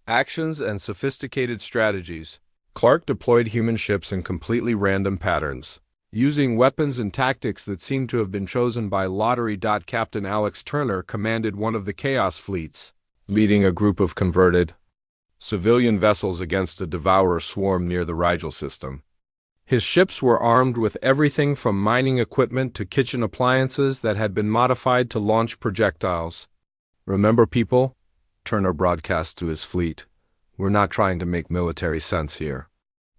actions and sophisticated strategies, Clark deployed human ships in completely random patterns, using weapons and tactics that seemed to have been chosen by lottery. Captain Alex Turner commanded one of the Chaos fleets, leading a group of converted civilian vessels against a Devourer swarm near the Rigel system. His ships were armed with everything from mining equipment to kitchen appliances that had been modified to launch projectiles. "Remember, people," Turner broadcast to his fleet, "we're not trying to make military sense here.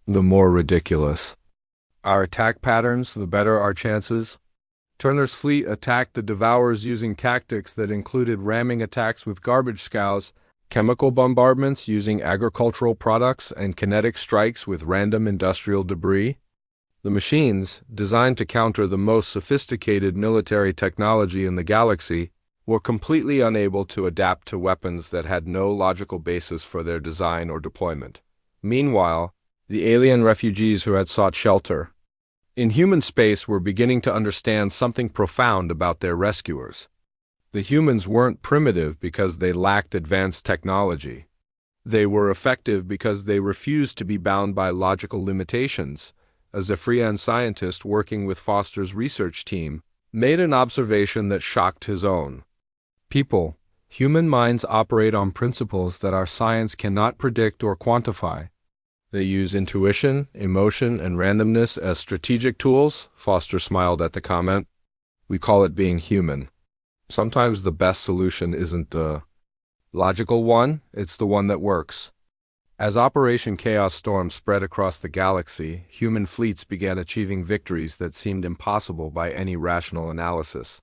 The more ridiculous our attack patterns, the better our chances." Turner's fleet attacked the Devourers using tactics that included ramming attacks with garbage scows, chemical bombardments using agricultural products, and kinetic strikes with random industrial debris. The machines, designed to counter the most sophisticated military technology in the galaxy, were completely unable to adapt to weapons that had no logical basis for their design or deployment. Meanwhile, the alien refugees who had sought shelter in human space were beginning to understand something profound about their rescuers. The humans weren't primitive because they lacked advanced technology. They were effective because they refused to be bound by logical limitations. A Zephyrian scientist working with Foster's research team made an observation that shocked his own. "People, human minds operate on principles that our science cannot predict or quantify. They use intuition, emotion, and randomness as strategic tools." Foster smiled at the comment. "We call it being human. Sometimes the best solution isn't the logical one, it's the one that works." As Operation Chaos Storm spread across the galaxy, human fleets began achieving victories that seemed impossible by any rational analysis.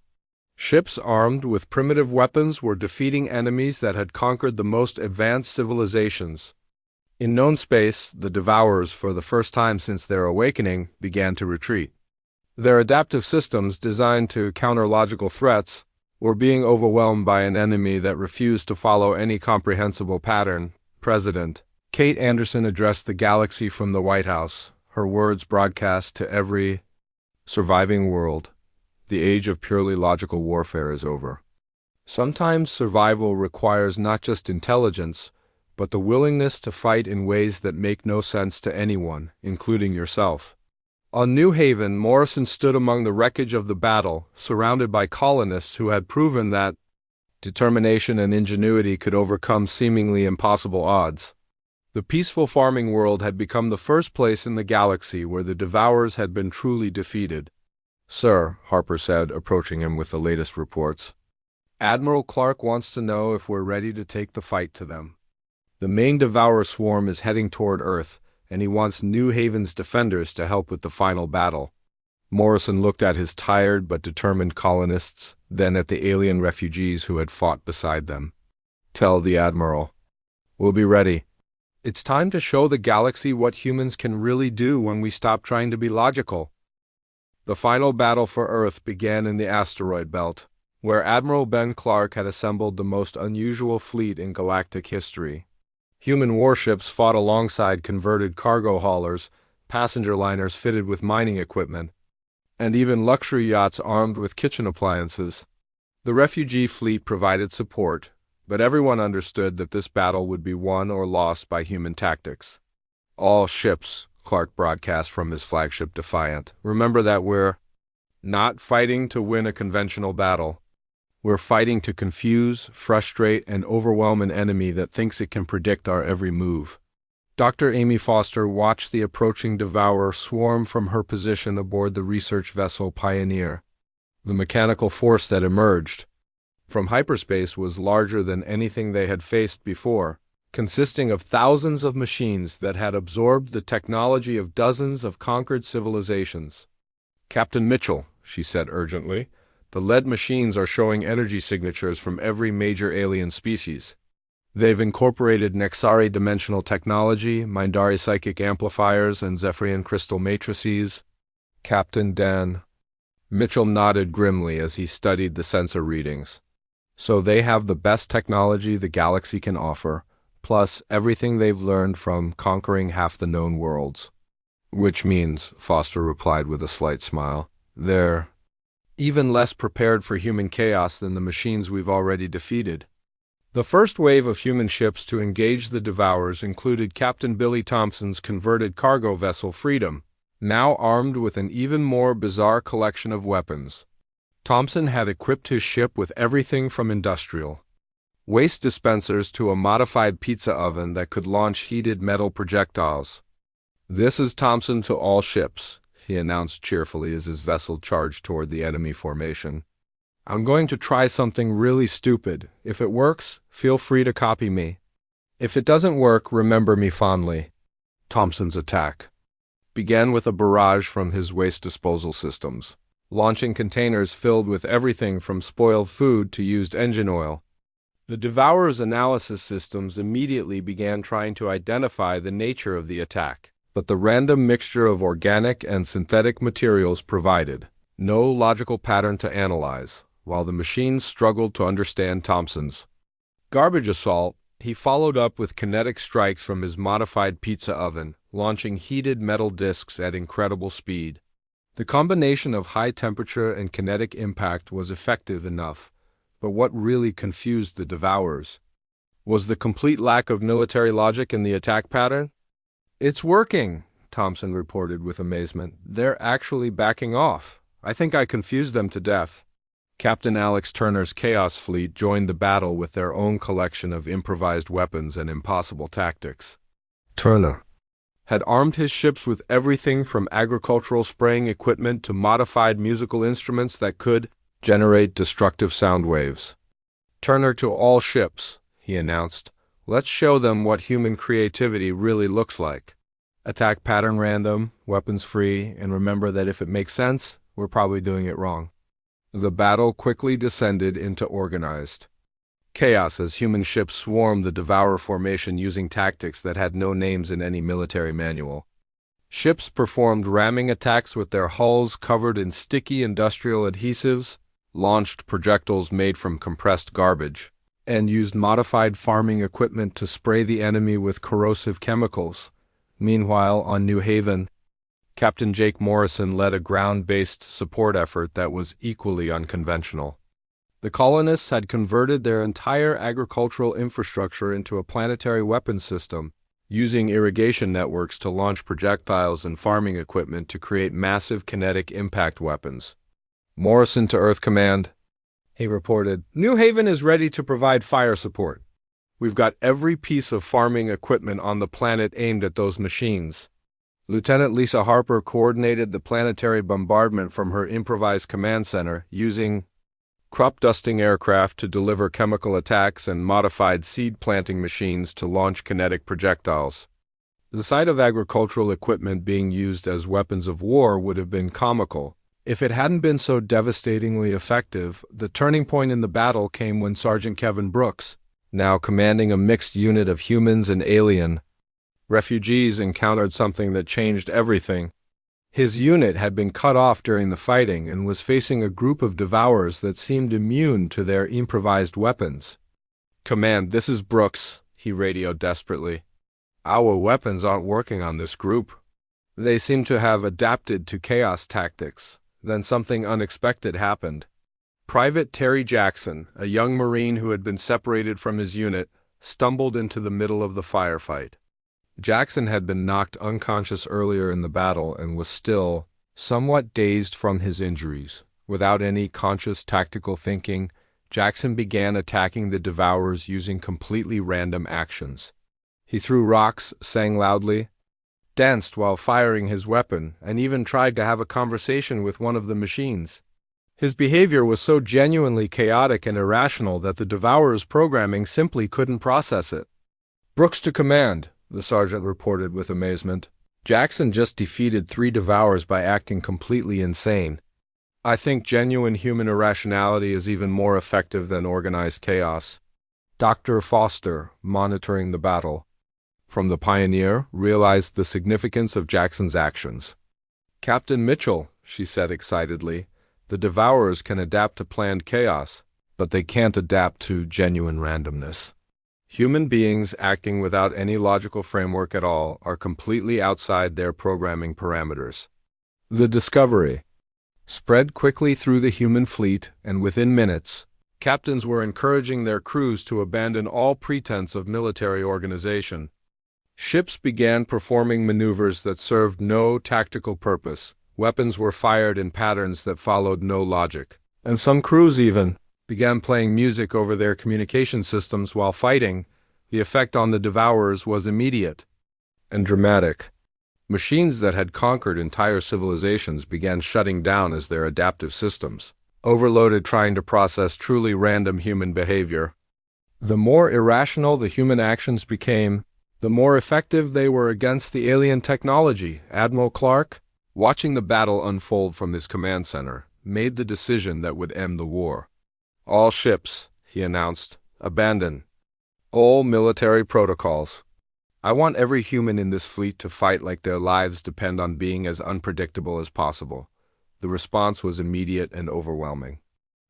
Ships armed with primitive weapons were defeating enemies that had conquered the most advanced civilizations. In known space, the Devourers, for the first time since their awakening, began to retreat. Their adaptive systems, designed to counter logical threats, We're being overwhelmed by an enemy that refused to follow any comprehensible pattern, President. Kate Anderson addressed the galaxy from the White House, her words broadcast to every surviving world. The age of purely logical warfare is over. Sometimes survival requires not just intelligence, but the willingness to fight in ways that make no sense to anyone, including yourself. On New Haven, Morrison stood among the wreckage of the battle, surrounded by colonists who had proven that determination and ingenuity could overcome seemingly impossible odds. The peaceful farming world had become the first place in the galaxy where the Devourers had been truly defeated. "Sir," Harper said, approaching him with the latest reports, "Admiral Clark wants to know if we're ready to take the fight to them. The main Devourer swarm is heading toward Earth, and he wants New Haven's defenders to help with the final battle." Morrison looked at his tired but determined colonists, then at the alien refugees who had fought beside them. "Tell the Admiral. We'll be ready. It's time to show the galaxy what humans can really do when we stop trying to be logical." The final battle for Earth began in the asteroid belt, where Admiral Ben Clark had assembled the most unusual fleet in galactic history. Human warships fought alongside converted cargo haulers, passenger liners fitted with mining equipment, and even luxury yachts armed with kitchen appliances. The refugee fleet provided support, but everyone understood that this battle would be won or lost by human tactics. "All ships," Clark broadcast from his flagship Defiant, "remember that we're not fighting to win a conventional battle. We're fighting to confuse, frustrate, and overwhelm an enemy that thinks it can predict our every move." Dr. Amy Foster watched the approaching Devourer swarm from her position aboard the research vessel Pioneer. The mechanical force that emerged from hyperspace was larger than anything they had faced before, consisting of thousands of machines that had absorbed the technology of dozens of conquered civilizations. "Captain Mitchell," she said urgently, "the lead machines are showing energy signatures from every major alien species. They've incorporated Nexari dimensional technology, Mindari psychic amplifiers, and Zephyrian crystal matrices." Captain Dan Mitchell nodded grimly as he studied the sensor readings. "So they have the best technology the galaxy can offer, plus everything they've learned from conquering half the known worlds." "Which means," Foster replied with a slight smile, "they're even less prepared for human chaos than the machines we've already defeated." The first wave of human ships to engage the Devourers included Captain Billy Thompson's converted cargo vessel Freedom, now armed with an even more bizarre collection of weapons. Thompson had equipped his ship with everything from industrial waste dispensers to a modified pizza oven that could launch heated metal projectiles. "This is Thompson to all ships," he announced cheerfully as his vessel charged toward the enemy formation. "I'm going to try something really stupid. If it works, feel free to copy me. If it doesn't work, remember me fondly." Thompson's attack began with a barrage from his waste disposal systems, launching containers filled with everything from spoiled food to used engine oil. The Devourer's analysis systems immediately began trying to identify the nature of the attack, but the random mixture of organic and synthetic materials provided no logical pattern to analyze, while the machines struggled to understand Thompson's garbage assault. He followed up with kinetic strikes from his modified pizza oven, launching heated metal discs at incredible speed. The combination of high temperature and kinetic impact was effective enough, but what really confused the Devourers was the complete lack of military logic in the attack pattern. "It's working," Thompson reported with amazement. "They're actually backing off. I think I confused them to death." Captain Alex Turner's Chaos Fleet joined the battle with their own collection of improvised weapons and impossible tactics. Turner had armed his ships with everything from agricultural spraying equipment to modified musical instruments that could generate destructive sound waves. "Turner to all ships," he announced. "Let's show them what human creativity really looks like. Attack pattern random, weapons free, and remember that if it makes sense, we're probably doing it wrong." The battle quickly descended into organized chaos as human ships swarmed the Devourer formation using tactics that had no names in any military manual. Ships performed ramming attacks with their hulls covered in sticky industrial adhesives, launched projectiles made from compressed garbage, and used modified farming equipment to spray the enemy with corrosive chemicals. Meanwhile, on New Haven, Captain Jake Morrison led a ground-based support effort that was equally unconventional. The colonists had converted their entire agricultural infrastructure into a planetary weapons system, using irrigation networks to launch projectiles and farming equipment to create massive kinetic impact weapons. Morrison to Earth Command, he reported, "New Haven is ready to provide fire support. We've got every piece of farming equipment on the planet aimed at those machines." Lieutenant Lisa Harper coordinated the planetary bombardment from her improvised command center, using crop-dusting aircraft to deliver chemical attacks and modified seed-planting machines to launch kinetic projectiles. The sight of agricultural equipment being used as weapons of war would have been comical. If it hadn't been so devastatingly effective, the turning point in the battle came when Sergeant Kevin Brooks, now commanding a mixed unit of humans and alien refugees, encountered something that changed everything. His unit had been cut off during the fighting and was facing a group of devourers that seemed immune to their improvised weapons. "Command, this is Brooks," he radioed desperately. "Our weapons aren't working on this group. They seem to have adapted to chaos tactics." Then something unexpected happened. Private Terry Jackson, a young Marine who had been separated from his unit, stumbled into the middle of the firefight. Jackson had been knocked unconscious earlier in the battle and was still somewhat dazed from his injuries. Without any conscious tactical thinking, Jackson began attacking the devourers using completely random actions. He threw rocks, sang loudly, danced while firing his weapon, and even tried to have a conversation with one of the machines. His behavior was so genuinely chaotic and irrational that the devourers' programming simply couldn't process it. "Brooks to command," the sergeant reported with amazement. "Jackson just defeated 3 devourers by acting completely insane. I think genuine human irrationality is even more effective than organized chaos." Dr. Foster, monitoring the battle from the Pioneer, realized the significance of Jackson's actions. "Captain Mitchell," she said excitedly, "the devourers can adapt to planned chaos, but they can't adapt to genuine randomness. Human beings acting without any logical framework at all are completely outside their programming parameters." The discovery spread quickly through the human fleet, and within minutes, captains were encouraging their crews to abandon all pretense of military organization. Ships began performing maneuvers that served no tactical purpose. Weapons were fired in patterns that followed no logic. And some crews even began playing music over their communication systems while fighting. The effect on the devourers was immediate and dramatic. Machines that had conquered entire civilizations began shutting down as their adaptive systems overloaded, trying to process truly random human behavior. The more irrational the human actions became, the more effective they were against the alien technology. Admiral Clark, watching the battle unfold from his command center, made the decision that would end the war. "All ships," he announced, "abandon all military protocols. I want every human in this fleet to fight like their lives depend on being as unpredictable as possible." The response was immediate and overwhelming.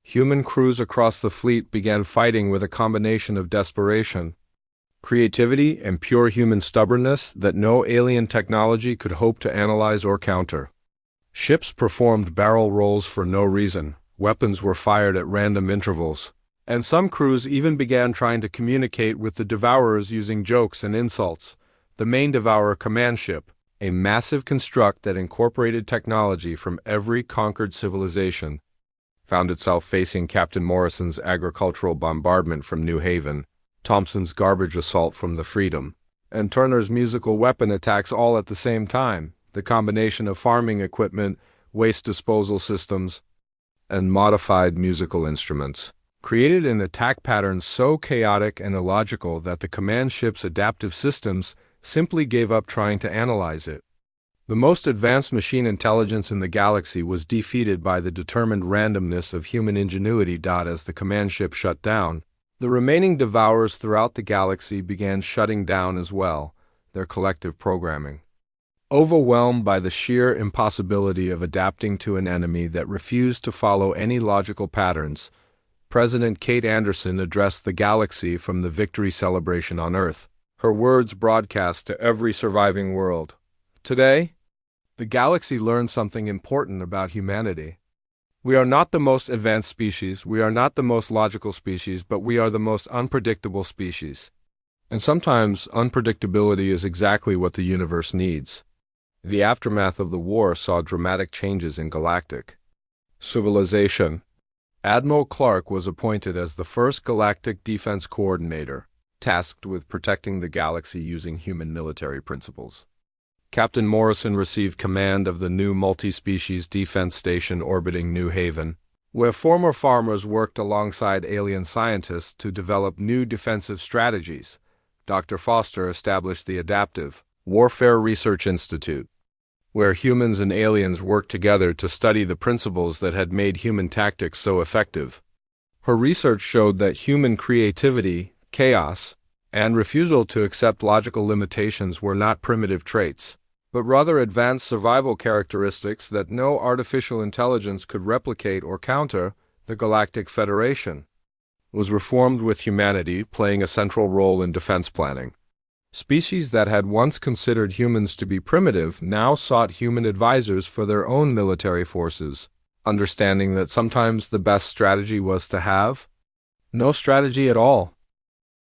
Human crews across the fleet began fighting with a combination of desperation, creativity, and pure human stubbornness that no alien technology could hope to analyze or counter. Ships performed barrel rolls for no reason, weapons were fired at random intervals, and some crews even began trying to communicate with the devourers using jokes and insults. The main Devourer command ship, a massive construct that incorporated technology from every conquered civilization, found itself facing Captain Morrison's agricultural bombardment from New Haven, Thompson's garbage assault from the Freedom, and Turner's musical weapon attacks all at the same time. The combination of farming equipment, waste disposal systems, and modified musical instruments created an attack pattern so chaotic and illogical that the command ship's adaptive systems simply gave up trying to analyze it. The most advanced machine intelligence in the galaxy was defeated by the determined randomness of human ingenuity. As the command ship shut down, the remaining devourers throughout the galaxy began shutting down as well, their collective programming. Overwhelmed by the sheer impossibility of adapting to an enemy that refused to follow any logical patterns, President Kate Anderson addressed the galaxy from the victory celebration on Earth. Her words broadcast to every surviving world. Today, the galaxy learned something important about humanity. We are not the most advanced species, we are not the most logical species, but we are the most unpredictable species. And sometimes unpredictability is exactly what the universe needs. The aftermath of the war saw dramatic changes in galactic civilization. Admiral Clark was appointed as the first Galactic Defense Coordinator, tasked with protecting the galaxy using human military principles. Captain Morrison received command of the new multi-species defense station orbiting New Haven, where former farmers worked alongside alien scientists to develop new defensive strategies. Dr. Foster established the Adaptive Warfare Research Institute, where humans and aliens worked together to study the principles that had made human tactics so effective. Her research showed that human creativity, chaos, and refusal to accept logical limitations were not primitive traits, but rather advanced survival characteristics that no artificial intelligence could replicate or counter. The Galactic Federation was reformed with humanity playing a central role in defense planning. Species that had once considered humans to be primitive now sought human advisors for their own military forces, understanding that sometimes the best strategy was to have no strategy at all.